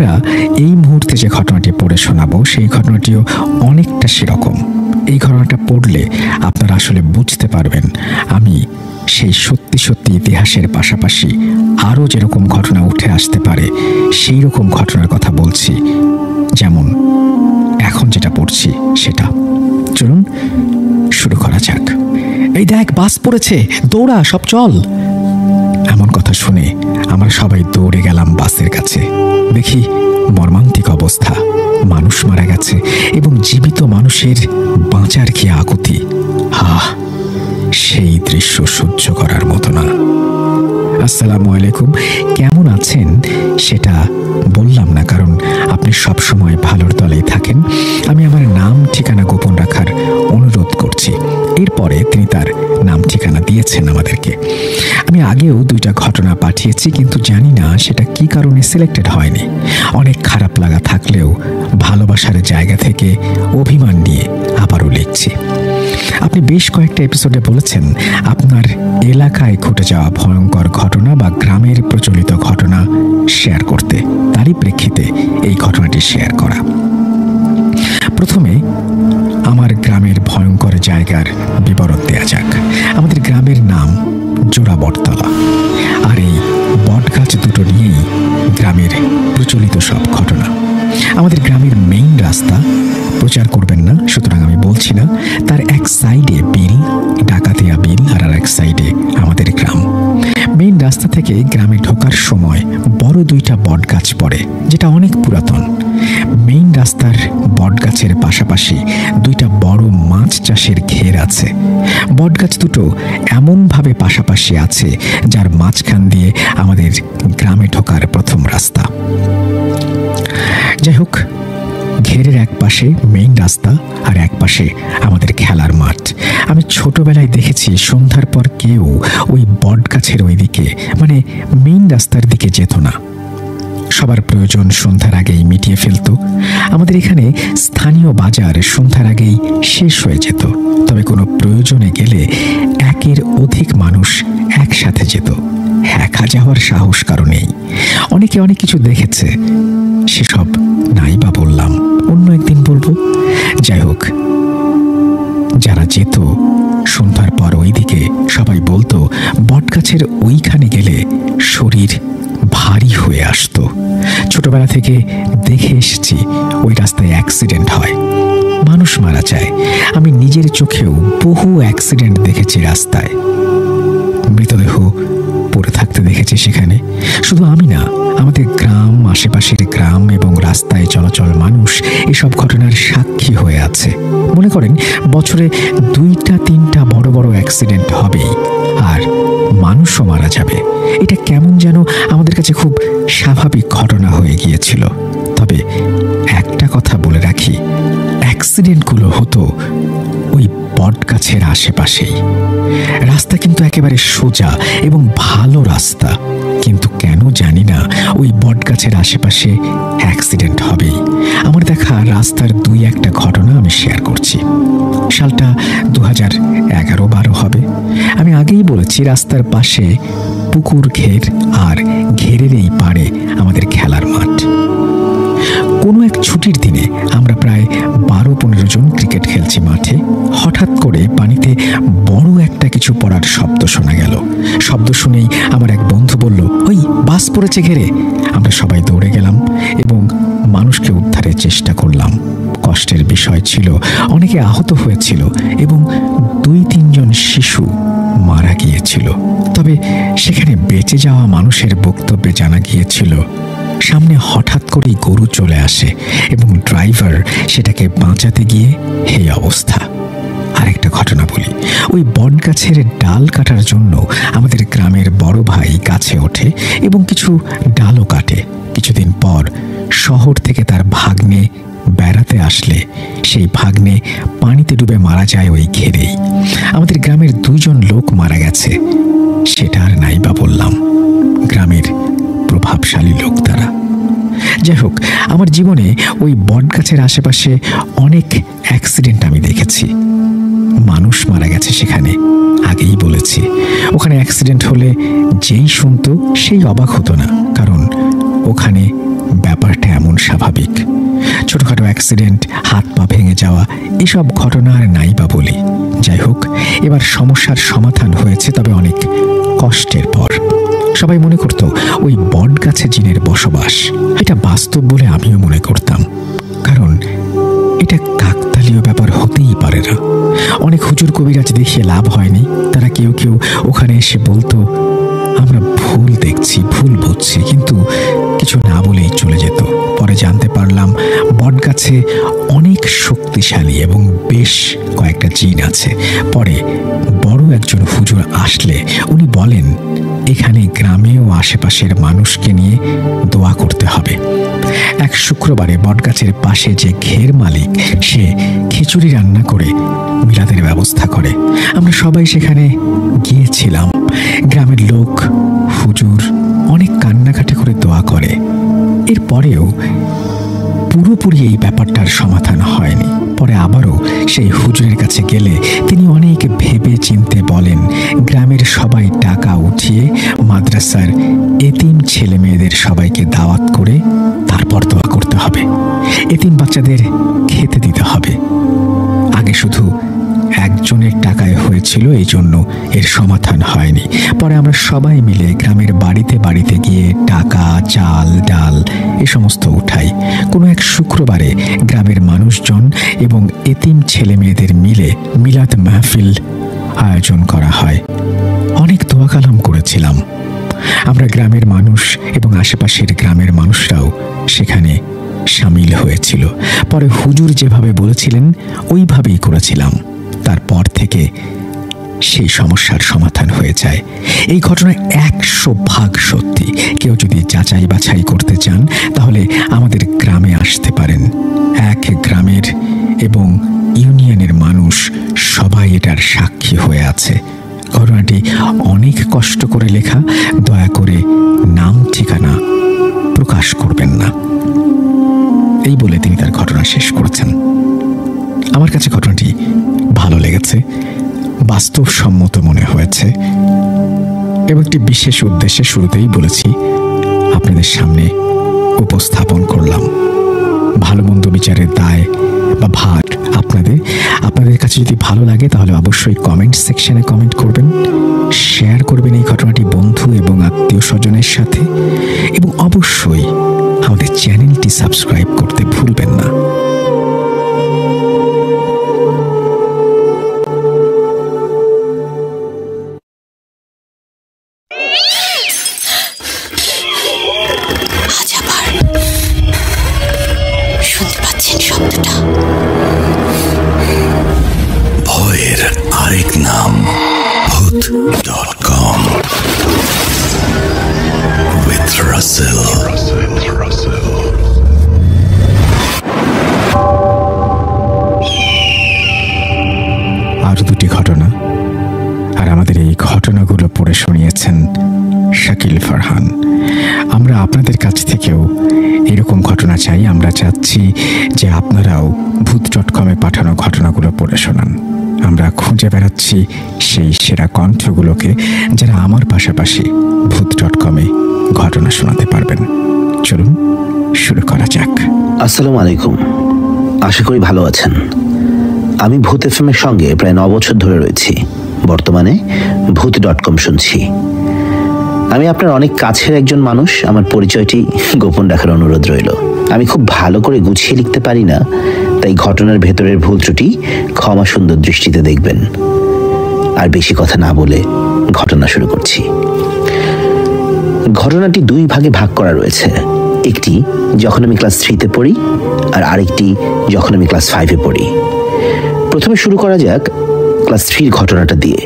এছাড়া এই মুহূর্তে যে ঘটনাটি পড়ে শোনাবো সেই ঘটনাটিও অনেকটা সেরকম। এই ঘটনাটা পড়লে আপনারা আসলে বুঝতে পারবেন আমি সেই সত্যি সত্যি ইতিহাসের পাশাপাশি আরও যেরকম ঘটনা উঠে আসতে পারে সেই রকম ঘটনার কথা বলছি, যেমন এখন যেটা পড়ছি সেটা। চলুন শুরু করা যাক। এই দেখ, বাস পড়েছে, দৌড়া, সব চল। এমন কথা শুনে আমরা সবাই দৌড়ে গেলাম বাসের কাছে। দেখি মর্মান্তিক অবস্থা, মানুষ মারা গেছে এবং জীবিত মানুষের বাঁচার কি আকুতি। সেই দৃশ্য সহ্য করার মতো না। আসসালামু আলাইকুম, কেমন আছেন সেটা বললাম না, কারণ আপনি সব সময় ভালোর দলেই থাকেন। আমি আমার নাম ঠিকানা গোপন রাখার অনুরোধ করছি। এরপরে তিনি তার নাম ঠিকানা দিয়েছেন আমাদেরকে। আমি আগেও 2টা ঘটনা পাঠিয়েছি, কিন্তু জানি না সেটা কি কারণে সিলেক্টেড হয়নি। অনেক খারাপ লাগা থাকলেও ভালোবাসার জায়গা থেকে অভিমান নিয়ে আবারও লিখছি। আপনি বেশ কয়েকটা এপিসোডে বলেছেন আপনার এলাকায় ঘটে যাওয়া ভয়ঙ্কর ঘটনা বা গ্রামের প্রচলিত ঘটনা শেয়ার করতে, তারই প্রেক্ষিতে এই ঘটনাটি শেয়ার করা। প্রথমে আমার গ্রামের ভয়ঙ্কর জায়গার বিবরণ দেয়া যাক। আমাদের গ্রামের নাম জোড়া বটতলা, আর এই বটগাছ দুটো নিয়েই গ্রামের প্রচলিত সব ঘটনা। আমাদের গ্রামের মেইন রাস্তা, প্রচার করবেন না সুতরাং আমি বলছি না, তার এক সাইডে বিল, ডাকাতিয়া বিল, আর এক সাইডে আমাদের গ্রাম। মেইন রাস্তা থেকে গ্রামে ঢোকার সময় বড় 2টা বটগাছ পড়ে, যেটা অনেক পুরাতন। মেইন রাস্তার বটগাছের পাশাপাশি 2টা বড় মাছ চাষের ঘের আছে। বটগাছ দুটো এমনভাবে পাশাপাশি আছে যার মাঝখান দিয়ে আমাদের গ্রামে ঢোকার প্রথম রাস্তা। যাই হোক, ঘেরের এক পাশে মেইন রাস্তা আর এক পাশে আমাদের খেলার মাঠ। আমি ছোটবেলায় দেখেছি সন্ধ্যার পর কেউ ওই বটগাছের ওই দিকে, মানে মেইন রাস্তার দিকে যেত না। সবার প্রয়োজন সন্ধ্যার আগেই মিটিয়ে ফেলত। আমাদের এখানে স্থানীয় বাজার সন্ধ্যার আগেই শেষ হয়ে যেত, তবে কোনো প্রয়োজনে গেলে 1-এর অধিক মানুষ একসাথে যেত। একা যাওয়ার সাহস কারো নেই। অনেকে অনেক কিছু দেখেছে, সেসব নাই বা বললাম, অন্য একদিন বলবো। যাই হোক, যারা যেত সন্ধ্যার পর ওইদিকে সবাই বলতো বটগাছের ওইখানে গেলে শরীর ভারী হয়ে আসতো। ছোটবেলা থেকে দেখে এসেছি ওই রাস্তায় অ্যাক্সিডেন্ট হয়, মানুষ মারা যায়। আমি নিজের চোখেও বহু অ্যাক্সিডেন্ট দেখেছি রাস্তায়, মৃতদেহ পড়ে থাকতে দেখেছি সেখানে। শুধু আমি না, আমাদের গ্রাম, আশেপাশের গ্রাম এবং রাস্তায় চলাচল মানুষ এসব ঘটনার সাক্ষী হয়ে আছে। মনে করেন বছরে 2-3টা বড় বড় অ্যাক্সিডেন্ট হবেই, আর মানুষও মারা যাবে। এটা কেমন যেন আমাদের কাছে খুব স্বাভাবিক ঘটনা হয়ে গিয়েছিল। তবে একটা কথা বলে রাখি, অ্যাক্সিডেন্টগুলো হতো ওই বটগাছের আশেপাশেই। রাস্তা কিন্তু একেবারে সোজা এবং ভালো রাস্তা, কিন্তু কেন জানি না ওই বটগাছের আশেপাশে অ্যাক্সিডেন্ট হবেই। আমার দেখা রাস্তার 2-1টা ঘটনা আমি শেয়ার করছি। সালটা 2011-12 হবে। আমি আগেই বলেছি রাস্তার পাশে পুকুর ঘের, আর ঘেরের এই পাড়ে আমাদের খেলার মাঠ। কোনো এক ছুটির দিনে আমরা প্রায় 12-15 জন ক্রিকেট খেলছি মাঠে। হঠাৎ করে পানিতে বড় একটা কিছু পড়ার শব্দ শোনা গেল। শব্দ শুনেই আমার এক বন্ধু বলল, ওই বাস পড়েছে ঘেরে। আমরা সবাই দৌড়ে গেলাম এবং মানুষকে উদ্ধারের চেষ্টা করলাম। কষ্টের বিষয় ছিল অনেকে আহত হয়েছিল এবং 2-3 জন শিশু মারা গিয়েছিল। তবে সেখানে বেঁচে যাওয়া মানুষের বক্তব্যে জানা গিয়েছিল সামনে হঠাৎ করেই গরু চলে আসে এবং ড্রাইভার সেটাকে বাঁচাতে গিয়ে এই অবস্থা। আরেকটা ঘটনা বলি, ওই বটগাছের ডাল কাটার জন্য আমাদের গ্রামের বড় ভাই গাছে ওঠে এবং কিছু ডালও কাটে। কিছুদিন পর শহর থেকে তার ভাগ্নে বেড়াতে আসলে সেই ভাগ্নে পানিতে ডুবে মারা যায় ওই ঘেরেই। আমাদের গ্রামের 2 জন লোক মারা গেছে, সেটা আর নাই বা বললাম। গ্রামের প্রভাবশালী লোক তারা। যাই হোক, আমার জীবনে ওই বটগাছের আশেপাশে অনেক অ্যাক্সিডেন্ট আমি দেখেছি। মানুষ মারা গেছে সেখানে, আগেই বলেছি। ওখানে অ্যাক্সিডেন্ট হলে যেই শুনতো সেই অবাক হতো না, কারণ ওখানে ব্যাপারটা এমন অ্যাক্সিডেন্ট, হাত পা ভেঙে যাওয়া, এসব ঘটনা আর নাই বা বলি। যাই হোক, এবার সমস্যার সমাধান হয়েছে, তবে অনেক কষ্টের পর। সবাই মনে করত ওই বট গাছে জিনের বসবাস। এটা বাস্তব বলে আমিও মনে করতাম, কারণ এটা কাকতালীয় ব্যাপার হতেই পারে না। অনেক হুজুর কবিরাজ দেখিয়ে লাভ হয়নি। তারা কেউ কেউ ওখানে এসে বলতো, আমরা ভুল দেখছি, ভুল বুঝছি, কিন্তু কিছু না বলেই চলে যেত। পরে জানতে পারলাম বটগাছে অনেক শক্তিশালী এবং বেশ কয়েকটা জিন আছে। পরে বড় একজন হুজুর আসলে উনি বলেন, এখানে গ্রামে ও আশেপাশের মানুষকে নিয়ে দোয়া করতে হবে। এক শুক্রবারে বটগাছের পাশে যে ঘের মালিক, সে খিচুড়ি রান্না করে মিলাদের ব্যবস্থা করে। আমরা সবাই সেখানে গিয়েছিলাম। গ্রামের লোক, হুজুর অনেক কান্নাকাটি করে দোয়া করে। এরপরেও পুরোপুরি এই ব্যাপারটার সমাধান হয়নি। পরে আবারও সেই হুজুরের কাছে গেলে তিনি অনেক ভেবে চিনতে বলেন, গ্রামের সবাই টাকা উঠিয়ে মাদ্রাসার এতিম ছেলে মেয়েদের সবাইকে দাওয়াত করে তারপর দোয়া করতে হবে। এতিম বাচ্চাদের খেতে দিতে হবে। আগে শুধু একজনের টাকায় হয়েছিল, এই জন্য এর সমাধান হয়নি। পরে আমরা সবাই মিলে গ্রামের বাড়িতে বাড়িতে গিয়ে টাকা, চাল, ডাল এ সমস্ত উঠাই। কোনো এক শুক্রবারে গ্রামের মানুষজন এবং এতিম ছেলে মেয়েদের মিলে মিলাদ মাহফিল আয়োজন করা হয়। অনেক দোয়া কালাম করেছিলাম আমরা। গ্রামের মানুষ এবং আশেপাশের গ্রামের মানুষরাও সেখানে সামিল হয়েছিল। পরে হুজুর যেভাবে বলেছিলেন ওইভাবেই করেছিলাম। তারপর থেকে সেই সমস্যার সমাধান হয়ে যায়। এই ঘটনা 100% সত্যি। কেউ যদি যাচাই বাছাই করতে চান তাহলে আমাদের গ্রামে আসতে পারেন। এক গ্রামের এবং ইউনিয়নের মানুষ সবাই এটার সাক্ষী হয়ে আছে। ঘটনাটি অনেক কষ্ট করে লেখা। দয়া করে নাম ঠিকানা প্রকাশ করবেন না, এই বলে তিনি তার ঘটনা শেষ করেছেন। আমার কাছে ঘটনাটি ভালো লেগেছে, বাস্তবসম্মত মনে হয়েছে এবং একটি বিশেষ উদ্দেশ্যে শুরুতেই বলেছি আপনাদের সামনে উপস্থাপন করলাম। ভালো মন্দ বিচারের দায় বা ভার আপনাদের কাছে যদি ভালো লাগে তাহলে অবশ্যই কমেন্ট সেকশনে কমেন্ট করবেন, শেয়ার করবেন এই ঘটনাটি বন্ধু এবং আত্মীয় স্বজনের সাথে, এবং অবশ্যই আমাদের চ্যানেলটি সাবস্ক্রাইব করতে ভুলবেন না। শুনতে পাচ্ছেন শব্দটা? ভয়ের আরেক নাম ভূত.com with Russell. আর দুটি ঘটনা, আর আমাদের এই ঘটনাগুলো পড়ে শুনিয়েছেন শাকিল ফারহান। আমরা আপনাদের কাছ থেকেও এরকম ঘটনা চাই। আমরা চাচ্ছি যে আপনারাও ভূত.com পাঠানো ঘটনাগুলো পড়ে শোনান। আমরা খুঁজে বেড়াচ্ছি সেই সেরা কণ্ঠগুলোকে যারা আমার পাশাপাশি ভূত.com ঘটনা শোনাতে পারবেন। চলুন শুরু করা যাক। আসসালামু আলাইকুম, আশা করি ভালো আছেন। আমি ভূত FM এর সঙ্গে প্রায় 9 বছর ধরে রয়েছি। বর্তমানে ভূত.com শুনছি। আমি আপনার অনেক কাছের একজন মানুষ। আমার পরিচয়টি গোপন রাখার অনুরোধ রইল। আমি খুব ভালো করে গুছিয়ে লিখতে পারি না, তাই ঘটনার ভেতরের ভুল ত্রুটি ক্ষমা সুন্দর দৃষ্টিতে দেখবেন। আর বেশি কথা না বলে ঘটনা শুরু করছি। ঘটনাটি 2 ভাগে ভাগ করা রয়েছে। একটি যখন আমি ক্লাস 3-তে পড়ি, আর আরেকটি যখন আমি ক্লাস 5-এ পড়ি। প্রথমে শুরু করা যাক ক্লাস 3-র ঘটনাটা দিয়ে।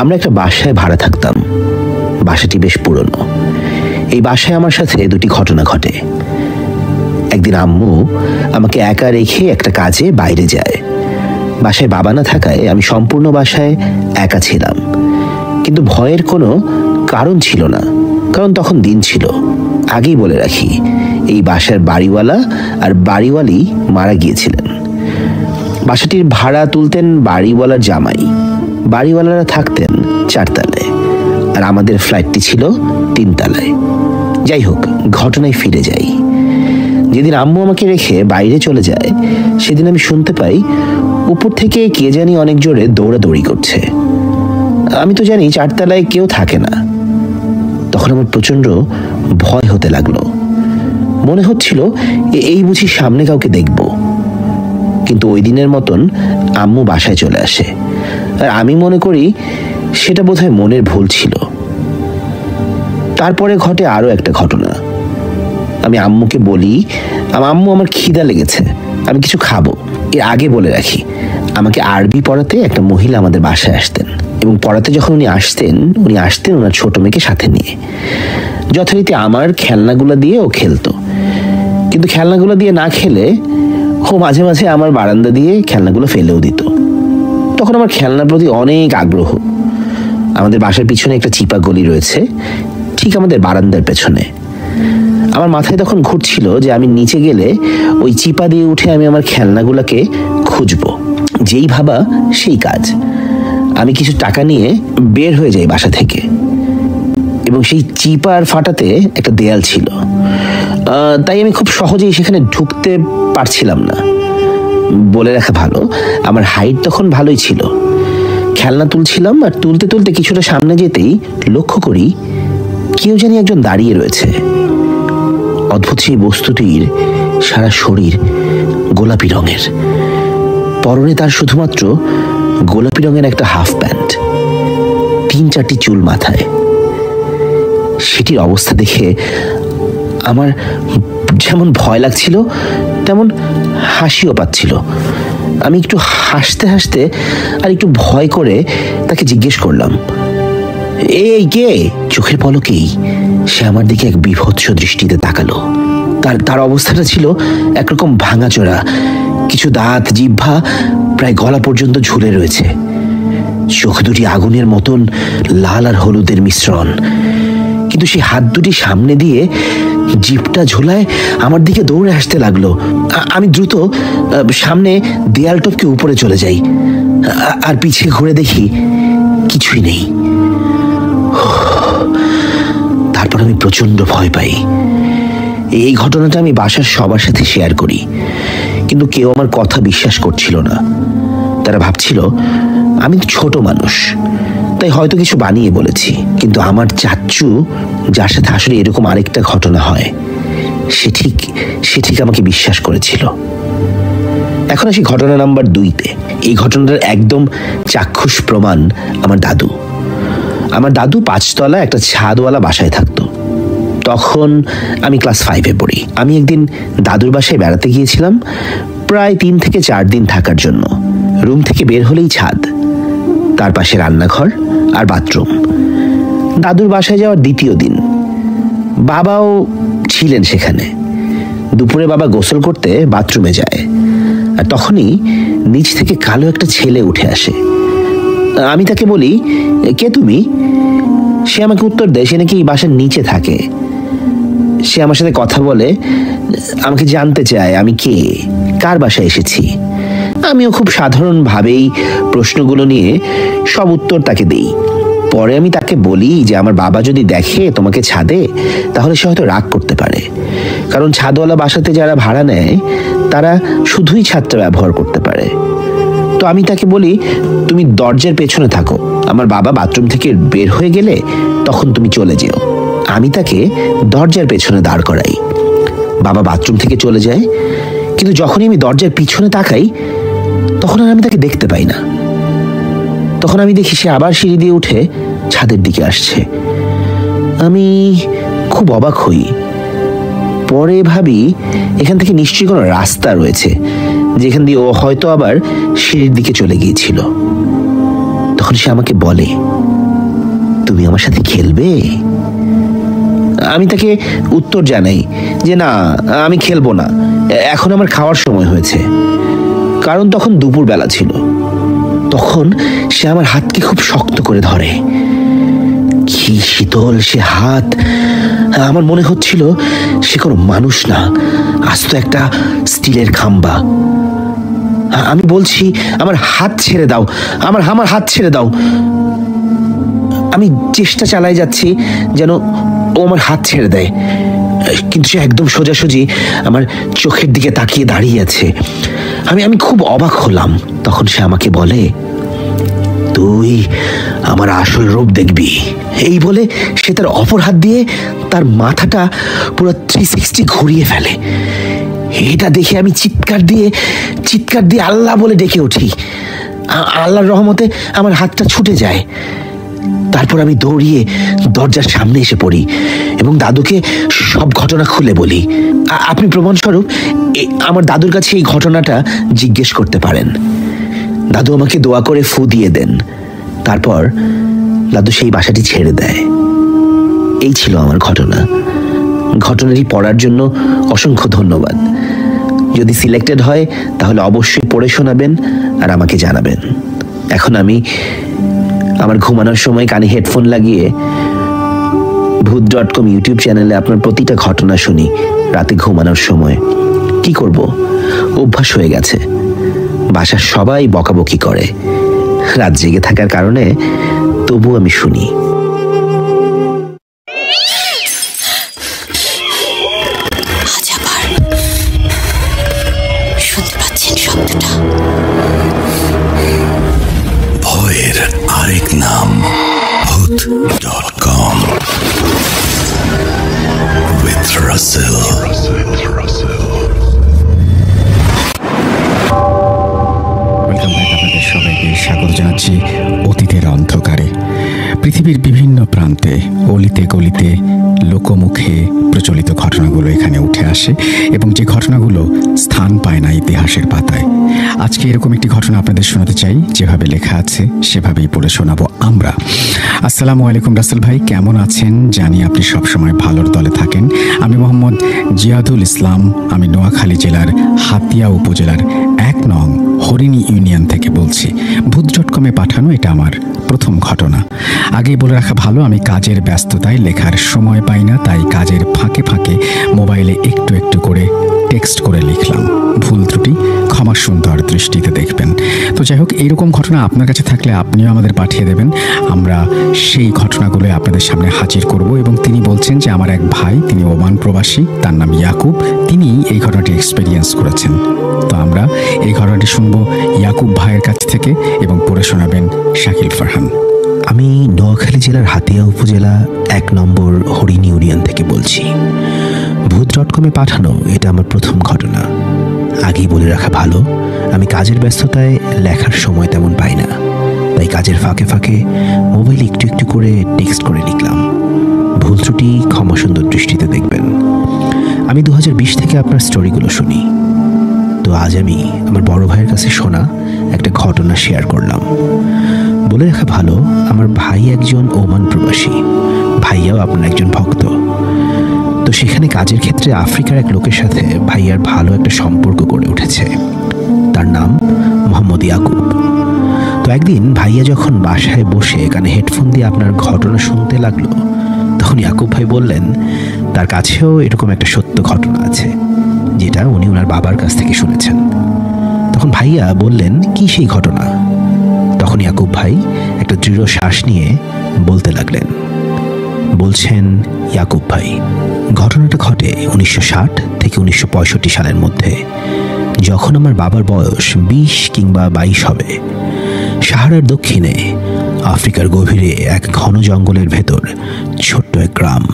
আমরা একটা বাসায় ভাড়া থাকতাম। বাসাটি বেশ পুরনো। এই বাসায় আমার সাথে 2টি ঘটনা ঘটে। একদিন আম্মু আমাকে একা রেখে একটা কাজে বাইরে যায়। বাসায় বাবা না থাকায় আমি সম্পূর্ণ বাসায় একা ছিলাম, কিন্তু ভয়ের কোনো কারণ ছিল না, কারণ তখন দিন ছিল। আগেই বলে রাখি, এই বাসার বাড়িওয়ালা আর বাড়িওয়ালি মারা গিয়েছিলেন। বাসাটির ভাড়া তুলতেন বাড়িওয়ালার জামাই। বাড়িওয়ালারা থাকতেন 4 তলায়, আর আমাদের ফ্ল্যাটটি ছিল 3 তলায়। যাই হোক, ঘটনায় ফিরে যাই। যেদিন আম্মু আমাকে রেখে বাইরে চলে যায় সেদিন আমি শুনতে পাই উপর থেকে কে জানি অনেক জোরে দৌড়াদৌড়ি করছে। আমি তো জানি 4 তলায় কেউ থাকে না। তখন আমার প্রচন্ড ভয় হতে লাগলো। মনে হচ্ছিল এই বুঝি সামনে কাউকে দেখব। কিন্তু ওই দিনের মতন আম্মু বাসায় চলে আসে, আর আমি মনে করি সেটা বোধহয় মনের ভুল ছিল। তারপরে ঘটে আরো একটা ঘটনা। আমি আম্মুকে বলি, আম্মু আমার খিদা লেগেছে, আমি কিছু খাবো। এর আগে বলে রাখি, আমাকে আরবি পড়াতে একটা মহিলা আমাদের বাসায় আসতেন, এবং পড়াতে যখন উনি আসতেন ওনার ছোট মেয়েকে সাথে নিয়ে। যথারীতি আমার খেলনাগুলো দিয়ে ও খেলতো, কিন্তু খেলনাগুলো দিয়ে না খেলে ও মাঝে মাঝে আমার বারান্দা দিয়ে খেলনাগুলো ফেলেও দিত। তখন আমার খেলনার প্রতি অনেক আগ্রহ। আমাদের বাসার পিছনে একটা চিপা গলি রয়েছে, ঠিক আমাদের বারান্দার পেছনে। আমার মাথায় তখন ঘুরছিল যে আমি নিচে গেলে ওই চিপা দিয়ে উঠে আমি আমার খেলনাগুলোকে খুঁজবো। যেই ভাবা সেই কাজ। আমি কিছু টাকা নিয়ে বের হয়ে যাই বাসা থেকে, এবং সেই চিপার ফাটাতে একটা দেয়াল ছিল, তাই আমি খুব সহজেই সেখানে ঢুকতে পারছিলাম না। বলে রাখা ভালো, আমার হাইট তখন ভালোই ছিল। খেলনা তুলছিলাম, আর তুলতে তুলতে কিছুটা সামনে যেতেই লক্ষ্য করি কেউ জানি একজন দাঁড়িয়ে রয়েছে। অদ্ভুত সেই বস্তুটির সারা শরীর গোলাপি রঙের, পরনে তার শুধুমাত্র গোলাপি রঙের একটা হাফ প্যান্ট, 3-4টি চুল মাথায়। সেটির অবস্থা দেখে আমার যেমন ভয় লাগছিল তেমন হাসিও পাচ্ছিল। আমি একটু হাসতে হাসতে আর একটু ভয় করে তাকে জিজ্ঞেস করলাম, এই কে? চোখের পলকেই সে আমার দিকে এক বিভৎস দৃষ্টিতে তাকালো। তার অবস্থাটা ছিল একরকম ভাঙাচোরা, কিছু দাঁত জিহ্বা প্রায় গলা পর্যন্ত ঝুলে রয়েছে, চোখ দুটি আগুনের মতন লাল আর হলুদের মিশ্রণ। কিন্তু সে হাত দুটি সামনে দিয়ে জিভটা ঝোলায় আমার দিকে দৌড়ে আসতে লাগলো। আমি দ্রুত সামনে দেয়াল টপকে উপরে চলে যাই, আর পিছিয়ে ঘুরে দেখি কিছুই নেই। তারপর আমি প্রচন্ড ভয় পাই। এই ঘটনাটা আমি বাসার সবার সাথে শেয়ার করি, কিন্তু কেউ আমার কথা বিশ্বাস করছিল না। তারা ভাবছিল আমি ছোট মানুষ, তাই হয়তো কিছু বানিয়ে বলেছি। কিন্তু আমার চাচ্চু, যার সাথে আসলে এরকম আরেকটা ঘটনা হয়, সে ঠিক আমাকে বিশ্বাস করেছিল। এখন আসি ঘটনা নাম্বার 2-তে। এই ঘটনাটার একদম চাক্ষুষ প্রমাণ আমার দাদু। আমার দাদু 5 তলা একটা ছাদওয়ালা বাসায় থাকতো। তখন আমি ক্লাস 5-এ পড়ি। আমি একদিন দাদুর বাসায় বেড়াতে গিয়েছিলাম, প্রায় 3 থেকে 4 দিন থাকার জন্য। রুম থেকে বের হলেই ছাদ, তার পাশে রান্নাঘর আর বাথরুম। দাদুর বাসায় যাওয়ার 2য় দিন বাবাও ছিলেন সেখানে। দুপুরে বাবা গোসল করতে বাথরুমে যায়, আর তখনই নিচ থেকে কালো একটা ছেলে উঠে আসে। আমি তাকে বলি, কে তুমি? সে আমাকে উত্তর দেয় সে নাকি এই বাসার নিচে থাকে। সে আমার সাথে কথা বলে, আমাকে জানতে চায় আমি কে, কার বাসায় এসেছি। আমিও খুব সাধারণভাবেই প্রশ্নগুলো নিয়ে সব উত্তর তাকে দেই। পরে আমি তাকে বলি যে আমার বাবা যদি দেখে তোমাকে ছাদে, তাহলে সে হয়তো রাগ করতে পারে, কারণ ছাদওয়ালা বাসাতে যারা ভাড়া নেয় তারা শুধুই ছাদটা ব্যবহার করতে পারে। তো আমি তাকে বলি, তুমি দরজার পেছনে থাকো, আমার বাবা বাথরুম থেকে বের হয়ে গেলে তখন তুমি চলে যেও। আমি তাকে দরজার পেছনে দাঁড় করাই। বাবা বাথরুম থেকে চলে যায়, কিন্তু যখনই আমি দরজার পিছনে তাকাই তখন আর আমি তাকে দেখতে পাই না। তখন আমি দেখি সে আবার সিঁড়ি দিয়ে উঠে ছাদের দিকে আসছে। আমি খুব অবাক হই। পরে ভাবি এখান থেকে নিশ্চয়ই কোনো রাস্তা রয়েছে যেখান দিয়ে ও হয়তো আবার সিঁড়ির দিকে চলে গিয়েছিল। তখন সে আমাকে বলে, তুমি আমার সাথে খেলবে? আমি তাকে উত্তর জানাই যে না, আমি খেলবো না, এখন আমার খাওয়ার সময় হয়েছে। কারণ তখন দুপুর বেলা ছিল। তখন সে আমার হাতকে খুব শক্ত করে ধরে। কি শীতল সে হাত! আমার মনে হচ্ছিল সে কোনো মানুষ না, আস্ত একটা স্টিলের খাম্বা। আমি বলছি, আমার হাত ছেড়ে দাও, আমার হাত ছেড়ে দাও। আমি চেষ্টা চালাই যাচ্ছি যেন ও আমার হাত ছেড়ে দেয়, কিন্তু সে একদম সোজাসুজি আমার চোখের দিকে তাকিয়ে দাঁড়িয়ে আছে। আমি খুব অবাক হলাম। তখন সে আমাকে বলে, তুই আমার আসল রূপ দেখবি। এই বলে সে তার অপর হাত দিয়ে তার মাথাটা পুরো 360 ঘুরিয়ে ফেলে। এটা দেখে আমি চিৎকার দিয়ে আল্লাহ বলে ডেকে উঠি। আল্লাহর রহমতে আমার হাতটা ছুটে যায়। তারপর আমি দৌড়িয়ে দরজার সামনে এসে পড়ি এবং দাদুকে সব ঘটনা খুলে বলি। আপনি প্রমাণস্বরূপ আমার দাদুর কাছে এই ঘটনাটা জিজ্ঞেস করতে পারেন। দাদু আমাকে দোয়া করে ফু দিয়ে দেন। তারপর দাদু সেই বাসাটি ছেড়ে দেয়। এই ছিল আমার ঘটনা। ঘটনাটি পড়ার জন্য অসংখ্য ধন্যবাদ। যদি সিলেক্টেড হয় তাহলে অবশ্যই পড়ে শোনাবেন আর আমাকে জানাবেন। এখন আমি আমার ঘুমানোর সময় কানে হেডফোন লাগিয়ে ভূত.com ইউটিউব চ্যানেলে আপনার প্রতিটা ঘটনা শুনি রাতে ঘুমানোর সময়। কি করব, অভ্যাস হয়ে গেছে। বাসার সবাই বকাবকি করে রাত জেগে থাকার কারণে, তবু আমি শুনি। আজ আবার শুনতে পাচ্ছেন শব্দটা? ভয়ের আরেক নাম ভূত.com with Russell. Welcome back. আপনাদের সবাইকে স্বাগত জানাচ্ছি অতীতের অন্ধকারে। পৃথিবীর বিভিন্ন প্রান্তে, অলিতে গলিতে, লোকমুখে প্রচলিত ঘটনাগুলো এখানে উঠে আসে এবং যে ঘটনাগুলো স্থান পায় না ইতিহাসের পাতায়। আজকে এরকম একটি ঘটনা আপনাদের শোনাতে চাই, যেভাবে লেখা আছে সেভাবেই পড়ে শোনাবো আমরা। আসসালামু আলাইকুম রাসেল ভাই, কেমন আছেন? জানি আপনি সবসময় ভালোর দলে থাকেন। আমি মোহাম্মদ জিয়াদুল ইসলাম। আমি নোয়াখালী জেলার হাতিয়া উপজেলার 1 নং হরিণী ইউনিয়ন থেকে বলছি। ভূত.com পাঠানো এটা আমার প্রথম ঘটনা। আগেই বলে রাখা ভালো, আমি কাজের ব্যস্ততায় লেখার সময় পাই না, তাই কাজের ফাঁকে ফাঁকে মোবাইলে একটু একটু করে টেক্সট করে লিখলাম। ভুল ত্রুটি ক্ষমা সুন্দর দৃষ্টিতে দেখবেন। তো যাই হোক, এইরকম ঘটনা আপনার কাছে থাকলে আপনিও আমাদের পাঠিয়ে দেবেন। আমরা সেই ঘটনাগুলো আপনাদের সামনে হাজির করব। এবং তিনি বলছেন যে আমার এক ভাই, তিনি ওমান প্রবাসী, তার নাম ইয়াকুব, তিনি এই ঘটনাটি এক্সপেরিয়েন্স করেছেন। তো আমরা এই ঘটনাটি শুনবো ইয়াকুব ভাইয়ের কাছ থেকে এবং পড়ে শোনাবেন শাকিল ফারহান। আমি নোয়াখালী জেলার হাতিয়া উপজেলা 1 নম্বর হরিণী ইউনিয়ন থেকে বলছি। ভূত.com পাঠানো এটা আমার প্রথম ঘটনা। আগেই বলে রাখা ভালো, আমি কাজের ব্যস্ততায় লেখার সময় তেমন পাই না, তাই কাজের ফাঁকে ফাঁকে মোবাইলে একটু একটু করে টেক্সট করে লিখলাম। ভুল ত্রুটি ক্ষমা সুন্দর দৃষ্টিতে দেখবেন। আমি 2020 থেকে আপনার স্টোরিগুলো শুনি। তো আজ আমি আমার বড় ভাইয়ের কাছে শোনা একটা ঘটনা শেয়ার করলাম। বলে রাখা ভালো, আমার ভাই একজন ওমান প্রবাসী, ভাইয়াও আপনার একজন ভক্ত। তো সেখানে কাজের ক্ষেত্রে আফ্রিকার এক লোকের সাথে ভাইয়ার ভালো একটা সম্পর্ক গড়ে উঠেছে। তার নাম মোহাম্মদ ইয়াকুব। তো একদিন ভাইয়া যখন বাসায় বসে কানে হেডফোন দিয়ে আপনার ঘটনা শুনতে লাগলো, তখন ইয়াকুব ভাই বললেন তার কাছেও এরকম একটা সত্য ঘটনা আছে, যেটা উনি ওনার বাবার কাছ থেকে শুনেছেন। তখন ভাইয়া বললেন, কি সেই ঘটনা? তখন ইয়াকুব ভাই একটা দৃঢ় শ্বাস নিয়ে বলতে লাগলেন। বলছেন ইয়াকুব ভাই, ঘটনাটা ঘটে 1960 থেকে 1965 সালের মধ্যে, যখন আমার বাবার বয়স 20 কিংবা 22 হবে। সাহারার দক্ষিণে আফ্রিকার গভীরে এক ঘন জঙ্গলের ভেতর ছোট্ট এক গ্রাম।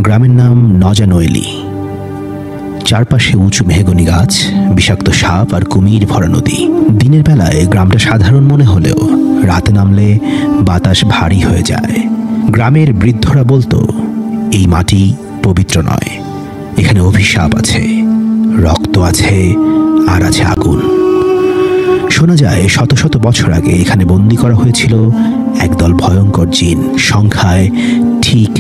গ্রামের নাম নজানোয়েলি। চারপাশে উঁচু মেহগনি গাছ, বিষাক্ত সাপ আর কুমির ভরা নদী। দিনের বেলায় গ্রামটা সাধারণ মনে হলেও রাতে নামলে বাতাস ভারী হয়ে যায়। গ্রামের বৃদ্ধরা বলতো, এই মাটি পবিত্র নয়, এখানে অভিশাপ আছে, রক্ত আছে আর আছে আগুন। শোনা যায় শত শত বছর আগে এখানে বন্দী করা হয়েছিল একদল ভয়ঙ্কর জিন, সংখ্যায় ঠিক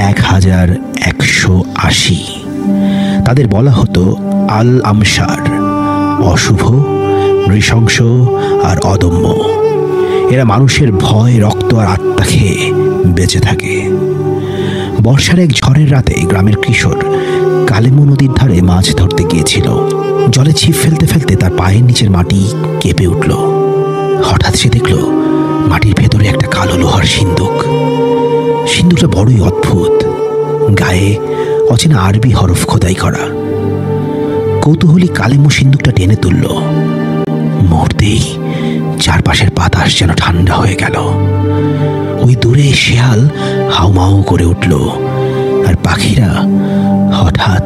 1180। তাদের বলা হতো আল আমসার, অশুভ, নৃশংস আর অদম্য। এরা মানুষের ভয়, রক্ত আর আত্মা খেয়ে বেঁচে থাকে। বর্ষার এক ঝড়ের রাতে গ্রামের কিশোর কালেমু নদীর ধারে মাছ ধরতে গিয়েছিল। জলে ছিপ ফেলতে ফেলতে তার পায়ের নিচের মাটি কেঁপে উঠল। হঠাৎ সে দেখল মাটির ভেতরে একটা কালো লোহার সিন্দুক। সিন্দুকটা বড়ই অদ্ভুত, গায়ে অচেনা আরবি হরফ খোদাই করা। কৌতূহলী কালেমো সিন্দুকটা টেনে তুলল। মুহূর্তেই চারপাশের বাতাস যেন ঠান্ডা হয়ে গেল। ওই দূরে শেয়াল হাউমাউ করে উঠল, আর পাখিরা হঠাৎ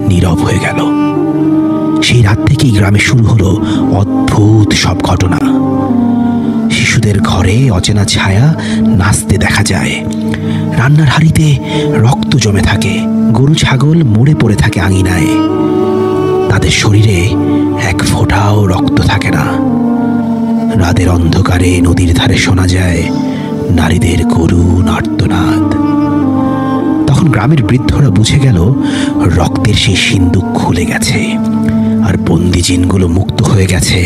নীরব হয়ে গেল। সেই রাত থেকেই গ্রামে শুরু হলো অদ্ভুত সব ঘটনা। শিশুদের ঘরে অচেনা ছায়া নাচতে দেখা যায়, রান্নার হাঁড়িতে রক্ত জমে থাকে, গরু ছাগল মরে পড়ে থাকে আঙিনায়। তাদের শরীরে এক ফোঁটাও রক্ত থাকে না। রাতের অন্ধকারে নদীর ধারে শোনা যায় নারীদের করুণ আর্তনাদ। তখন গ্রামের বৃদ্ধরা বুঝে গেল রক্তের সেই সিন্দুক খুলে গেছে, আর বন্দি জিনগুলো মুক্ত হয়ে গেছে।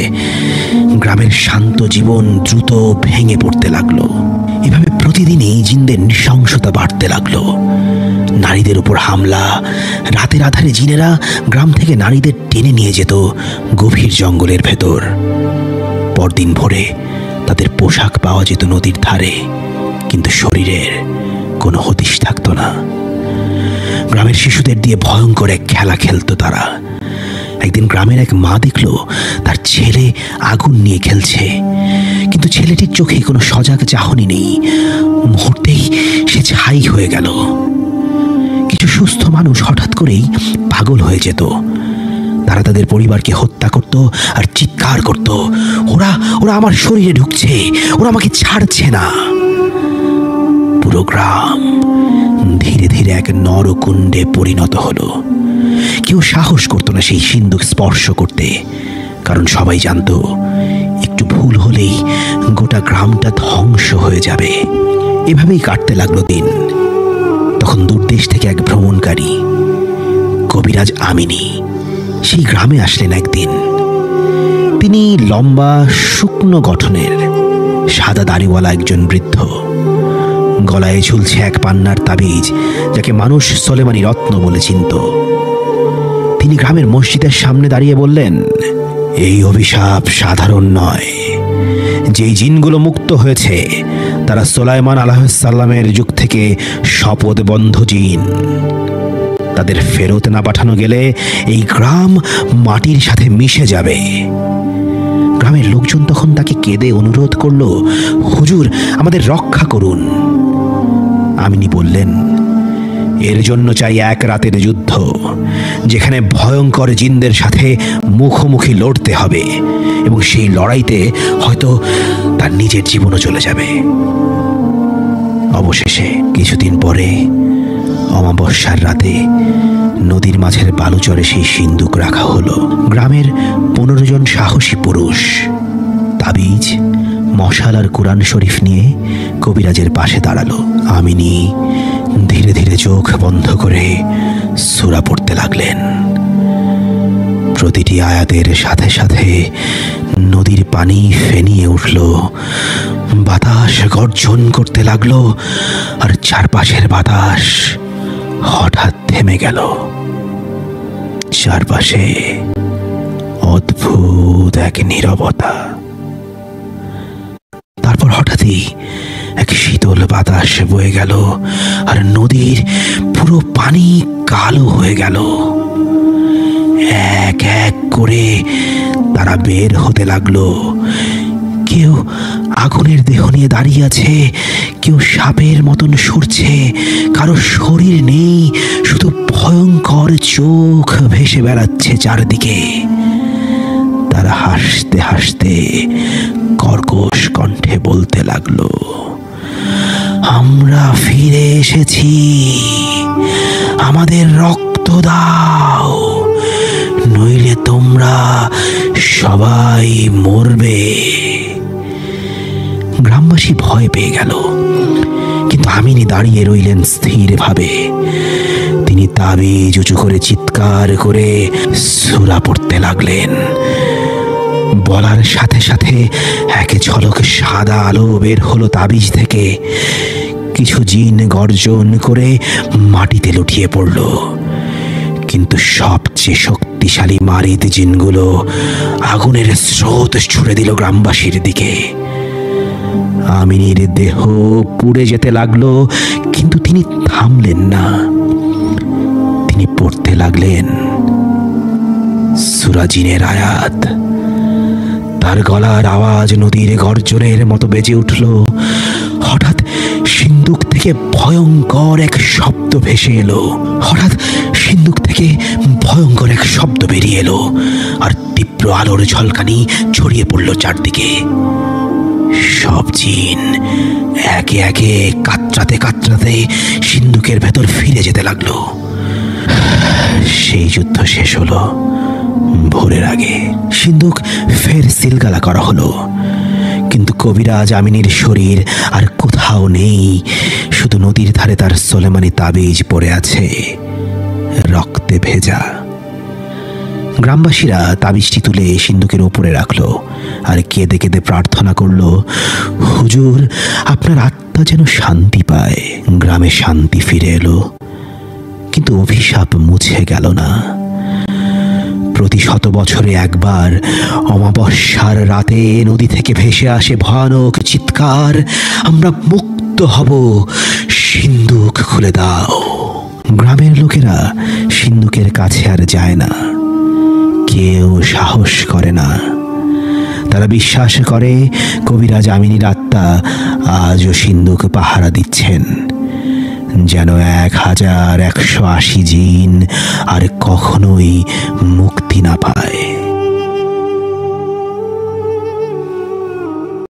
গ্রামের শান্ত জীবন দ্রুত ভেঙে পড়তে লাগলো। এভাবে প্রতিদিনই জিনদের নৃশংসতা বাড়তে লাগলো। নারীদের উপর হামলা, রাতের আধারে জিনেরা গ্রাম থেকে নারীদের টেনে নিয়ে যেত গভীর জঙ্গলের ভেতর। পরদিন ভোরে তাদের পোশাক পাওয়া যেত নদীর ধারে, কিন্তু শরীরের কোনো হদিশ থাকতো না। গ্রামের শিশুদের দিয়ে ভয়ঙ্কর এক খেলা খেলতো তারা। একদিন গ্রামের এক মা দেখলো তার ছেলে আগুন নিয়ে খেলছে, কিন্তু ছেলেটির চোখে কোনো সজাগ চাহনি নেই। মুহূর্তেই সে ছাই হয়ে গেল। কিছু সুস্থ মানুষ হঠাৎ করেই পাগল হয়ে যেত। তারা তাদের পরিবারকে হত্যা করত আর চিৎকার করত, ওরা ওরা আমার শরীরে ঢুকছে, ওরা আমাকে ছাড়ছে না। পুরো গ্রাম ধীরে ধীরে এক নরকুণ্ডে পরিণত হলো। কেউ সাহস করতো না সেই সিন্দুক স্পর্শ করতে, কারণ সবাই জানতো একটু ভুল হলেই গোটা গ্রামটা ধ্বংস হয়ে যাবে। এভাবেই কাটতে লাগলো দিন। তখন দূরদেশ থেকে এক ভ্রমণকারী কবিরাজ আমিনী সেই গ্রামে আসলেন একদিন। তিনি লম্বা শুকনো গঠনের, সাদা দাড়িওয়ালা একজন বৃদ্ধ। গলায় ঝুলছে এক পান্নার তাবিজ, যাকে মানুষ সোলেমানি রত্ন বলে চিনত। তিনি গ্রামের মসজিদের সামনে দাঁড়িয়ে বললেন, এই অভিশাপ সাধারণ নয়। যেই জিনগুলো মুক্ত হয়েছে তারা সুলাইমান আলাইহিস সালামের যুগ থেকে শপথবদ্ধ জিন। তাদের ফেরত না পাঠানো গেলে এই গ্রাম মাটির সাথে মিশে যাবে। গ্রামের লোকজন তখন তাকে কেঁদে অনুরোধ করল, হুজুর আমাদের রক্ষা করুন। আমিনী বললেন, এর জন্য চাই এক রাতের যুদ্ধ, যেখানে ভয়ঙ্কর জিনদের সাথে মুখোমুখি লড়তে হবে, এবং সেই লড়াইতে হয়তো তার নিজের জীবনও চলে যাবে। অবশেষে কিছুদিন পরে অমাবস্যার রাতে নদীর মাঝের বালুচরে সেই সিন্দুক রাখা হলো। গ্রামের 15 জন সাহসী পুরুষ তাবিজ, মশাল আর কুরআন শরীফ নিয়ে কবিরাজের পাশে দাঁড়ালো। আমিনী ধীরে ধীরে চোখ বন্ধ করে সূরা পড়তে লাগলেন। প্রতিটি আয়াতের সাথে সাথে নদীর পানি ফেনিয়ে উঠল, বাতাস গর্জন করতে লাগলো, আর চারপাশের বাতাস হঠাৎ থেমে গেল। চারপাশে অদ্ভুত এক নীরবতা। তারপর হঠাৎই এক শীতল বাতাস বয়ে গেল, আর নদীর পুরো পানি কালো হয়ে গেল। এক এক করে তারা বের হতে লাগলো। কেউ আগুনের দেহ নিয়ে দাঁড়িয়ে আছে, কেউ সাপের মতন সরছে, কারো শরীর নেই, শুধু ভয়ঙ্কর চোখ ভেসে বেড়াচ্ছে চারদিকে। তারা হাসতে হাসতে কর্কশ কণ্ঠে বলতে লাগলো, আমরা ফিরে এসেছি, আমাদের রক্ত দাও, নইলে তোমরা সবাই মরবে। গ্রামবাসী ভয় পেয়ে গেল, কিন্তু আমিনী দাঁড়িয়ে রইলেন স্থির ভাবে। তিনি তাবিজ উঁচু করে চিৎকার করে সূরা পড়তে লাগলেন। বলার সাথে সাথে এক ঝলক সাদা আলো বের হলো তাবিজ থেকে। কিছু জিন গর্জন করে মাটিতে লুটিয়ে পড়ল, কিন্তু সবচেয়ে শক্তিশালী মারিদ জিনগুলো আগুনের স্রোত ছুড়ে দিল গ্রামবাসীর দিকে। আমিনীর দেহ পুড়ে যেতে লাগলো, কিন্তু তিনি থামলেন না। তিনি পড়তে লাগলেন সূরা জিনের আয়াত। তার গলার আওয়াজ নদীর গর্জনের মতো বেজে উঠল। হঠাৎ সিন্দুক থেকে ভয়ঙ্কর এক শব্দ ভেসে এলো। বেরিয়ে এলো, আর তীব্র আলোর ঝলকানি ছড়িয়ে পড়ল চারদিকে। সব জিন একে একে কাতরাতে কাতরাতে সিন্দুকের ভেতর ফিরে যেতে লাগলো। সেই যুদ্ধ শেষ হলো ভোরের আগে। সিন্দুক ফের সিলগালা করা হলো, কিন্তু কবিরাজ আমিনীর শরীর আর কোথাও নেই। শুধু নদীর ধারে তার সোলেমানি তাবিজ পড়ে আছে, রক্তে ভেজা। গ্রামবাসীরা তাবিজটি তুলে সিন্দুকের উপরে রাখলো আর কেঁদে কেঁদে প্রার্থনা করলো, হুজুর আপনার আত্মা যেন শান্তি পায়। গ্রামে শান্তি ফিরে এলো, কিন্তু অভিশাপ মুছে গেল না। প্রতি 100 বছরে একবার অমাবস্যার রাতে নদী থেকে ভেসে আসে ভয়ানক চিৎকার, আমরা মুক্ত হব, সিন্দুক খুলে দাও। গ্রামের লোকেরা সিন্দুকের কাছে আর যায় না, কেউ সাহস করে না। তারা বিশ্বাস করে কবিরাজ আমিনীর আত্মা আজও সিন্দুক পাহারা দিচ্ছেন, যেন 1180 জিন আর কখনোই মুক্তি না পায়।